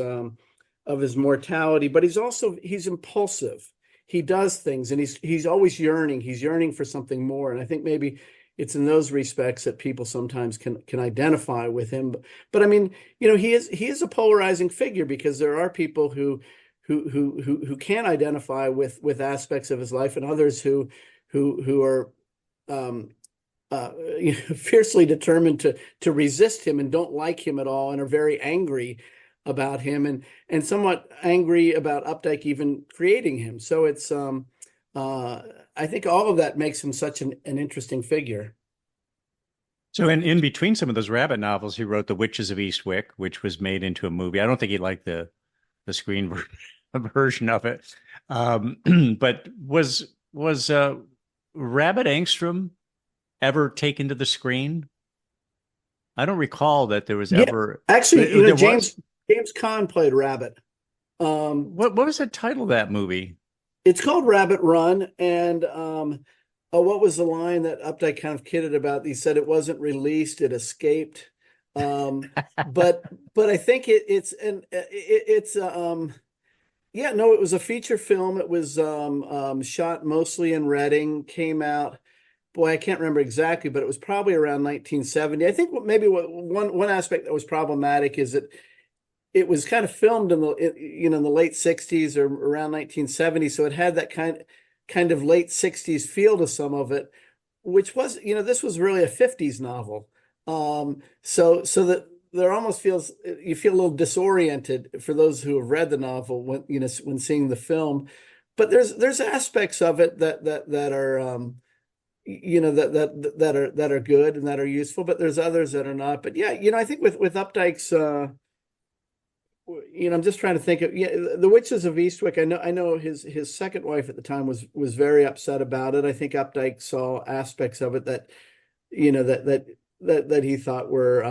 mortality, but he's impulsive. He does things, and he's always yearning. He's yearning for something more. And I think maybe it's in those respects that people sometimes can identify with him. But I mean, he is a polarizing figure, because there are people who can identify with aspects of his life, and others who are fiercely determined to resist him and don't like him at all, and are very angry about him, and somewhat angry about Updike even creating him. So it's I think all of that makes him such an interesting figure. So in between some of those Rabbit novels, he wrote The Witches of Eastwick, which was made into a movie. I don't think he liked the screen version of it. But was Rabbit Angstrom ever taken to the screen? I don't recall that there was ever. Actually, James Caan played Rabbit. What was the title of that movie? It's called Rabbit Run, and what was the line that Updike kind of kidded about? He said it wasn't released; it escaped. But I think it's it was a feature film. It was shot mostly in Reading. Came out, boy, I can't remember exactly, but it was probably around 1970. I think maybe one aspect that was problematic is that it was kind of filmed in the late 60s or around 1970, so it had that kind of late 60s feel to some of it, which was, this was really a 50s novel. So that there almost you feel a little disoriented for those who have read the novel when seeing the film. But there's aspects of it that are that are good and that are useful, but there's others that are not. But yeah, I think with Updike's I'm just trying to think of The Witches of Eastwick. I know his second wife at the time was very upset about it. I think Updike saw aspects of it that that he thought were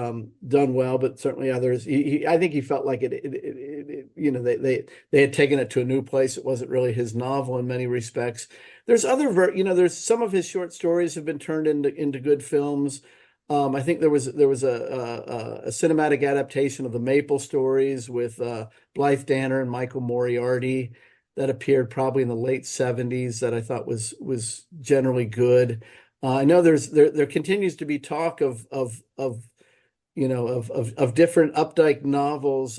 done well, but certainly others. I think he felt like they had taken it to a new place. It wasn't really his novel in many respects. There's there's some of his short stories have been turned into good films. I think there was a cinematic adaptation of the Maple Stories with Blythe Danner and Michael Moriarty. that appeared probably in the late 70s that I thought was generally good. I know there continues to be talk of different Updike novels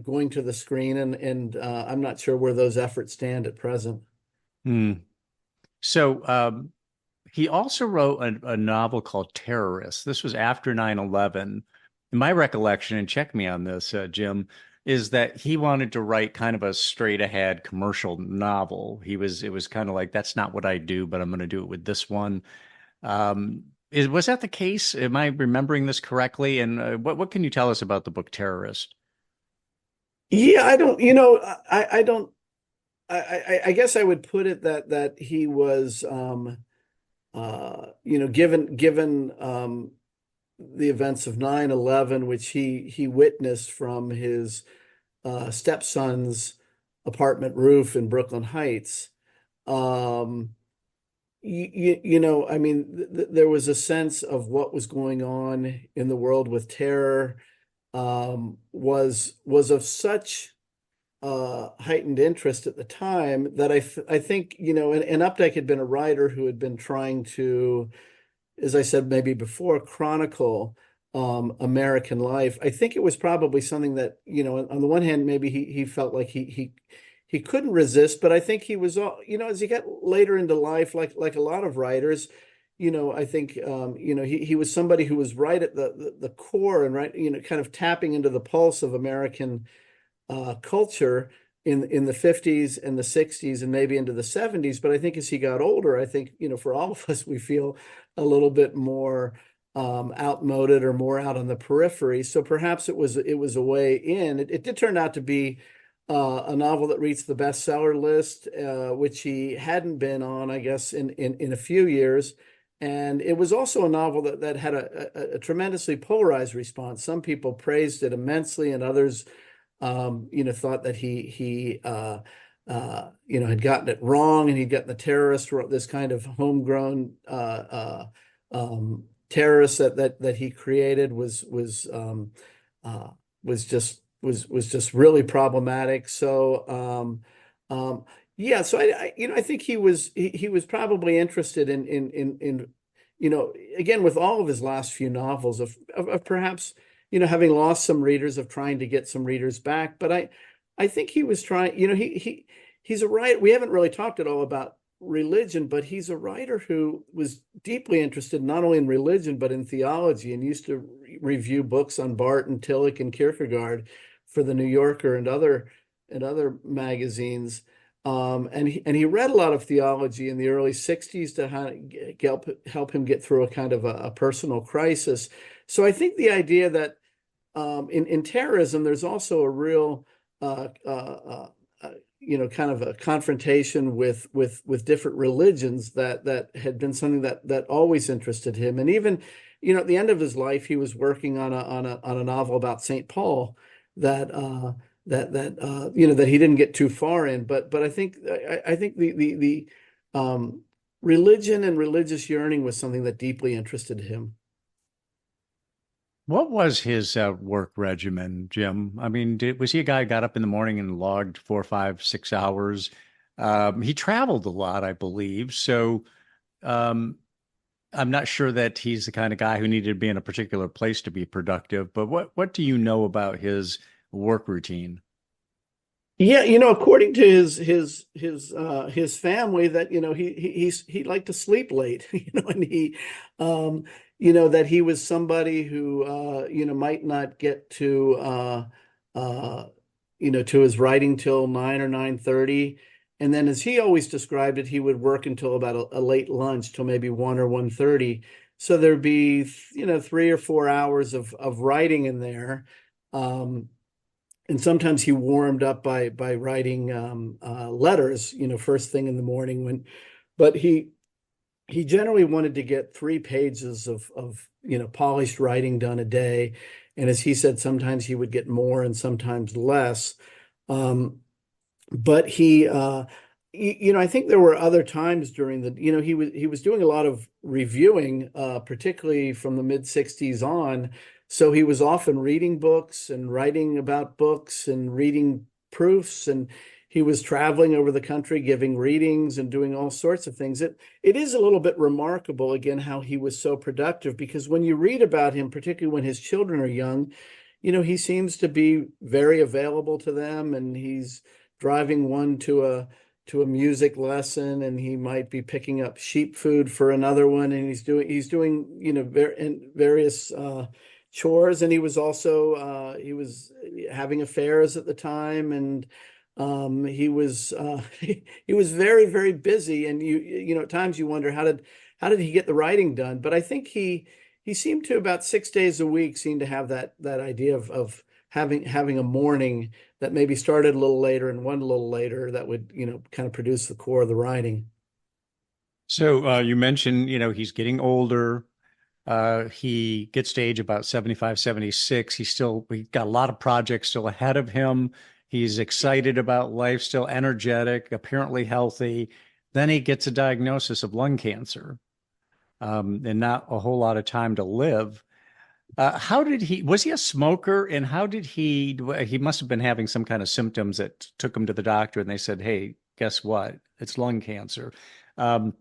going to the screen, and I'm not sure where those efforts stand at present. Hmm. So he also wrote a novel called Terrorists. This was after 9/11. In my recollection, and check me on this, Jim, is that he wanted to write kind of a straight ahead commercial novel. It was kind of like, that's not what I do, but I'm going to do it with this one. Was that the case? Am I remembering this correctly? And what can you tell us about the book Terrorist? Yeah, I don't, I don't, I guess I would put it that he was, given the events of 9/11, which he witnessed from his stepson's apartment roof in Brooklyn Heights. Um, I mean, there was a sense of what was going on in the world with terror, was of such heightened interest at the time that I think, and Updike had been a writer who had been trying to, as I said maybe before, chronicle American life. I think it was probably something that, on the one hand, maybe he felt like he couldn't resist, but I think he was, as he got later into life, like a lot of writers, I think, he was somebody who was right at the core and right, kind of tapping into the pulse of American culture in the 50s and the 60s and maybe into the 70s. But I think as he got older, I think, for all of us, we feel a little bit more outmoded or more out on the periphery. So perhaps it was a way in. It did turn out to be a novel that reached the bestseller list, which he hadn't been on, I guess, in a few years. And it was also a novel that had a tremendously polarized response. Some people praised it immensely, and others, thought that he had gotten it wrong, and he'd gotten the terrorist, this kind of homegrown terrorist that he created was just really problematic. So yeah, so I think he was probably interested in again, with all of his last few novels of perhaps having lost some readers, of trying to get some readers back. But I think he was trying, he's a writer. We haven't really talked at all about religion, but he's a writer who was deeply interested not only in religion but in theology, and used to review books on Barton, Tillich, and Kierkegaard for the New Yorker and other magazines. And he read a lot of theology in the early 60s to help him get through a kind of a personal crisis. So I think the idea that in terrorism, there's also a real kind of a confrontation with different religions that had been something that always interested him. And even, at the end of his life, he was working on a novel about St. Paul that that he didn't get too far in. But I think the religion and religious yearning was something that deeply interested him. What was his work regimen, Jim? I mean, was he a guy who got up in the morning and logged 4, 5, 6 hours? He traveled a lot, I believe. So um, I'm not sure that he's the kind of guy who needed to be in a particular place to be productive. But what do you know about his work routine? Yeah, according to his family, that he liked to sleep late, and um, that he was somebody who might not get to his writing till 9 or 9:30, and then, as he always described it, he would work until about a late lunch, till maybe 1 or 1:30. So there'd be 3 or 4 hours of writing in there. Um, and sometimes he warmed up by writing letters, first thing in the morning but he generally wanted to get 3 pages of polished writing done a day. And as he said, sometimes he would get more and sometimes less. Um, but I think there were other times during he was doing a lot of reviewing, particularly from the mid 60s on. So he was often reading books and writing about books and reading proofs. And he was traveling over the country, giving readings and doing all sorts of things. It is a little bit remarkable, again, how he was so productive, because when you read about him, particularly when his children are young, he seems to be very available to them, and he's driving one to a music lesson, and he might be picking up sheep food for another one, and he's doing various chores, and he was also he was having affairs at the time, and he was he was very, very busy, and at times you wonder how did he get the writing done? But I think he seemed to, about 6 days a week, seem to have that idea of having a morning that maybe started a little later and one a little later, that would kind of produce the core of the writing. So you mentioned, he's getting older. He gets to age about 75, 76. He got a lot of projects still ahead of him. He's excited about life, still energetic, apparently healthy. Then he gets a diagnosis of lung cancer, and not a whole lot of time to live. Was he a smoker? And he must have been having some kind of symptoms that took him to the doctor, and they said, hey, guess what? It's lung cancer. Um,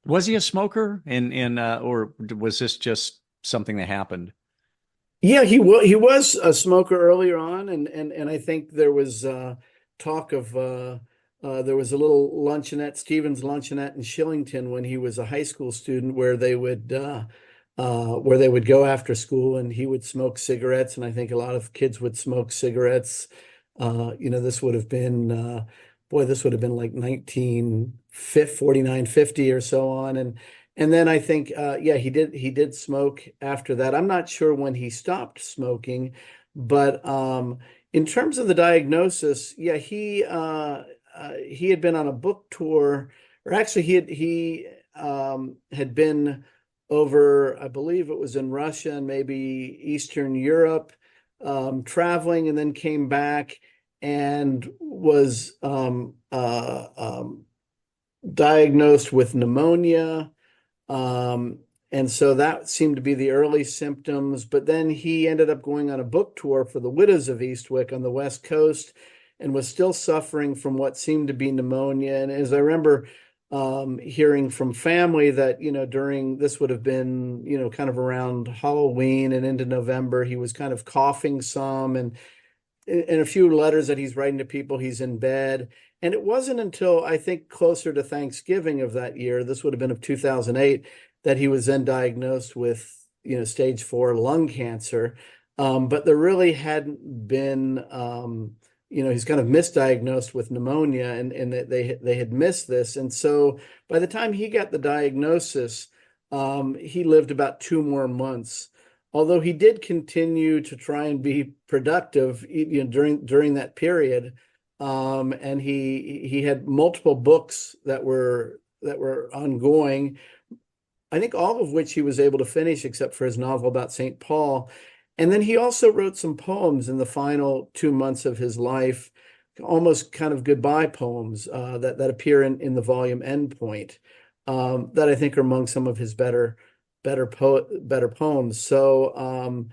was he a smoker, or was this just something that happened? Yeah, he was a smoker earlier on, and I think there was talk of there was a little luncheonette, Stevens Luncheonette in Shillington, when he was a high school student, where they would go after school, and he would smoke cigarettes, and I think a lot of kids would smoke cigarettes. This would have been this would have been like 1949, 50 or so on, and then I think, yeah, he did smoke after that. I'm not sure when he stopped smoking, but in terms of the diagnosis, yeah, he had been on a book tour, or actually he had been over, I believe it was in Russia and maybe Eastern Europe, traveling, and then came back and was diagnosed with pneumonia. And so that seemed to be the early symptoms. But then he ended up going on a book tour for the Widows of Eastwick on the West Coast, and was still suffering from what seemed to be pneumonia. And as I remember hearing from family that, during this would have been, kind of around Halloween and into November, he was kind of coughing some, and in a few letters that he's writing to people, he's in bed. And it wasn't until, I think, closer to Thanksgiving of that year, this would have been of 2008, that he was then diagnosed with, stage 4 lung cancer. But there really hadn't been, he's kind of misdiagnosed with pneumonia, and that they had missed this. And so by the time he got the diagnosis, he lived about 2 more months. Although he did continue to try and be productive, during that period, and he had multiple books that were ongoing. I think all of which he was able to finish, except for his novel about St. Paul. And then he also wrote some poems in the final 2 months of his life, almost kind of goodbye poems, that appear in the volume Endpoint, that I think are among some of his better poems. So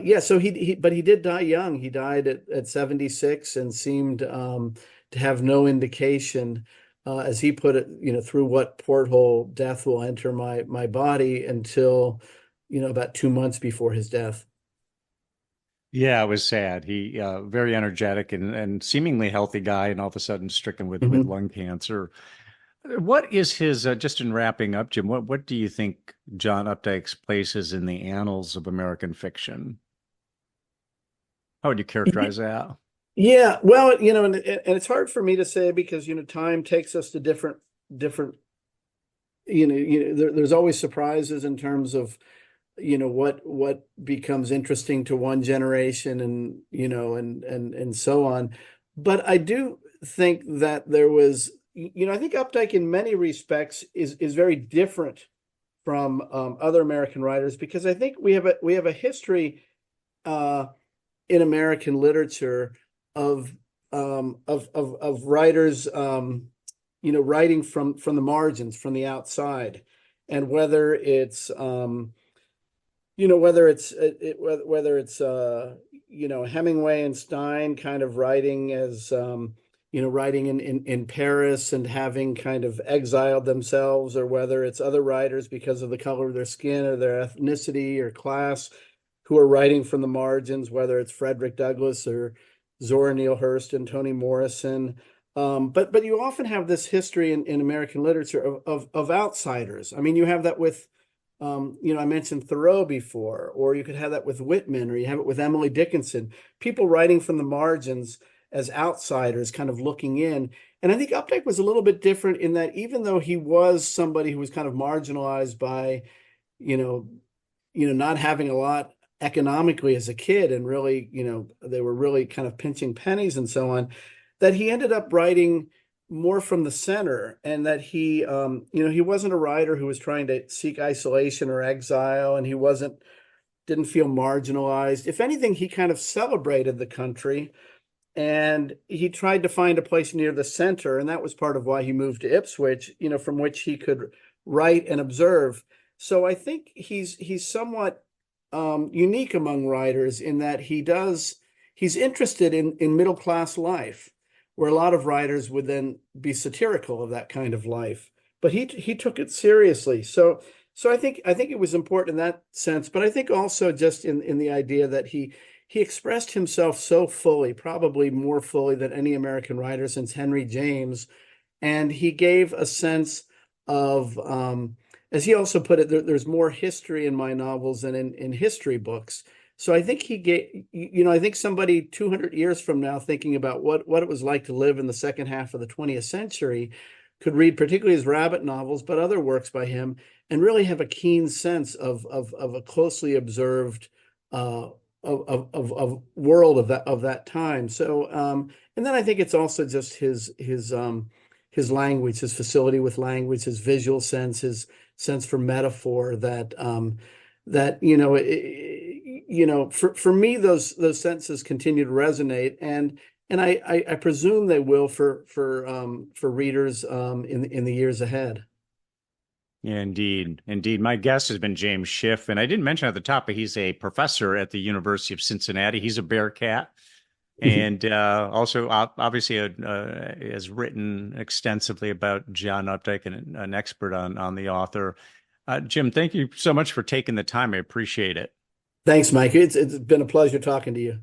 yeah, so but he did die young. He died at 76, and seemed to have no indication, as he put it, through what porthole death will enter my body, until about 2 months before his death. Yeah, it was sad. He very energetic and seemingly healthy guy, and all of a sudden stricken with Mhm. lung cancer. What is his, just in wrapping up, Jim, what do you think John Updike's place is in the annals of American fiction? How would you characterize that? Yeah, well, and it's hard for me to say, because time takes us to different. There's always surprises in terms of what becomes interesting to one generation, and and so on. But I do think that there was, I think Updike in many respects is very different from other American writers, because I think we have a history uh, in American literature of writers, writing from the margins, from the outside, and whether it's Hemingway and Stein kind of writing as writing in Paris and having kind of exiled themselves, or whether it's other writers because of the color of their skin or their ethnicity or class who are writing from the margins, whether it's Frederick Douglass or Zora Neale Hurston and Toni Morrison. But you often have this history in American literature of outsiders. I mean, you have that with, I mentioned Thoreau before, or you could have that with Whitman, or you have it with Emily Dickinson, people writing from the margins as outsiders, kind of looking in. And I think Updike was a little bit different in that even though he was somebody who was kind of marginalized by, not having a lot economically as a kid, and really, they were really kind of pinching pennies and so on, that he ended up writing more from the center, and that he wasn't a writer who was trying to seek isolation or exile, and didn't feel marginalized. If anything, he kind of celebrated the country, and he tried to find a place near the center, and that was part of why he moved to Ipswich, from which he could write and observe. So I think he's somewhat unique among writers in that he's interested in middle class life, where a lot of writers would then be satirical of that kind of life. But he took it seriously. So I think it was important in that sense. But I think also just in the idea that he expressed himself so fully, probably more fully than any American writer since Henry James. And he gave a sense of, as he also put it, there's more history in my novels than in history books. So I think he gave, I think somebody 200 years from now thinking about what it was like to live in the second half of the 20th century could read particularly his Rabbit novels, but other works by him, and really have a keen sense of a closely observed of world of that time. So and then I think it's also just his language, his facility with language, his visual sense, his sense for metaphor that for me those senses continue to resonate, and I presume they will for readers in the years ahead. Yeah, indeed. Indeed. My guest has been James Schiff, and I didn't mention at the top, but he's a professor at the University of Cincinnati. He's a Bearcat, and also obviously has written extensively about John Updike, and an expert on the author. Jim, thank you so much for taking the time. I appreciate it. Thanks, Mike. It's been a pleasure talking to you.